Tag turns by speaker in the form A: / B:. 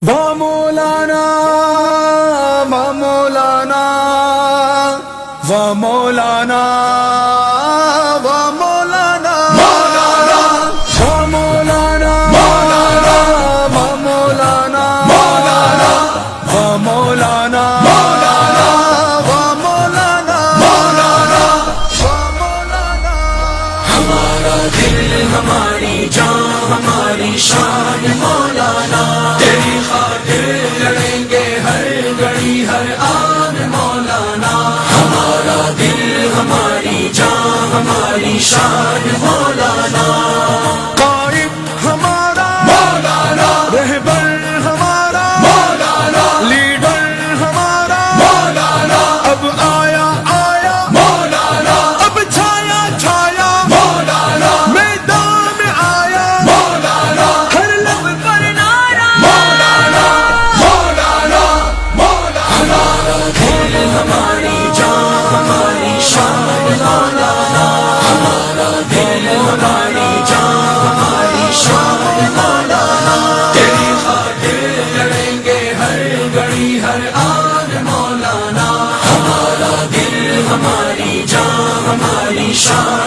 A: مولانا مولانا مولانا مولانا مولانا مولانا مولانا مولانا مولانا مولانا
B: ہمارا دل ہماری جان ہماری شان مولانا، تیری خاطر لڑیں گے ہر گھڑی ہر آن مولانا. ہمارا دل ہماری جان ہماری شان مولانا،
A: قائد ہمارا
B: مولانا
A: رہبر ہمارا
B: مولانا
A: لیڈر ہمارا
B: مولانا
A: اب آیا آیا
B: مولانا
A: اب چھایا چھایا
B: مولانا
A: میدان میں آیا
B: مولانا
A: ہر لب پر نعرہ
B: مولانا مولانا مولانا. ہمارا دل ہماری جان ہماری شان مولانا، ہمارا دل ہماری جان ہماری شان مولانا، تیری خاطر لڑیں گے ہر گھڑی ہر آن مولانا. ہمارا دل ہماری جان ہماری شان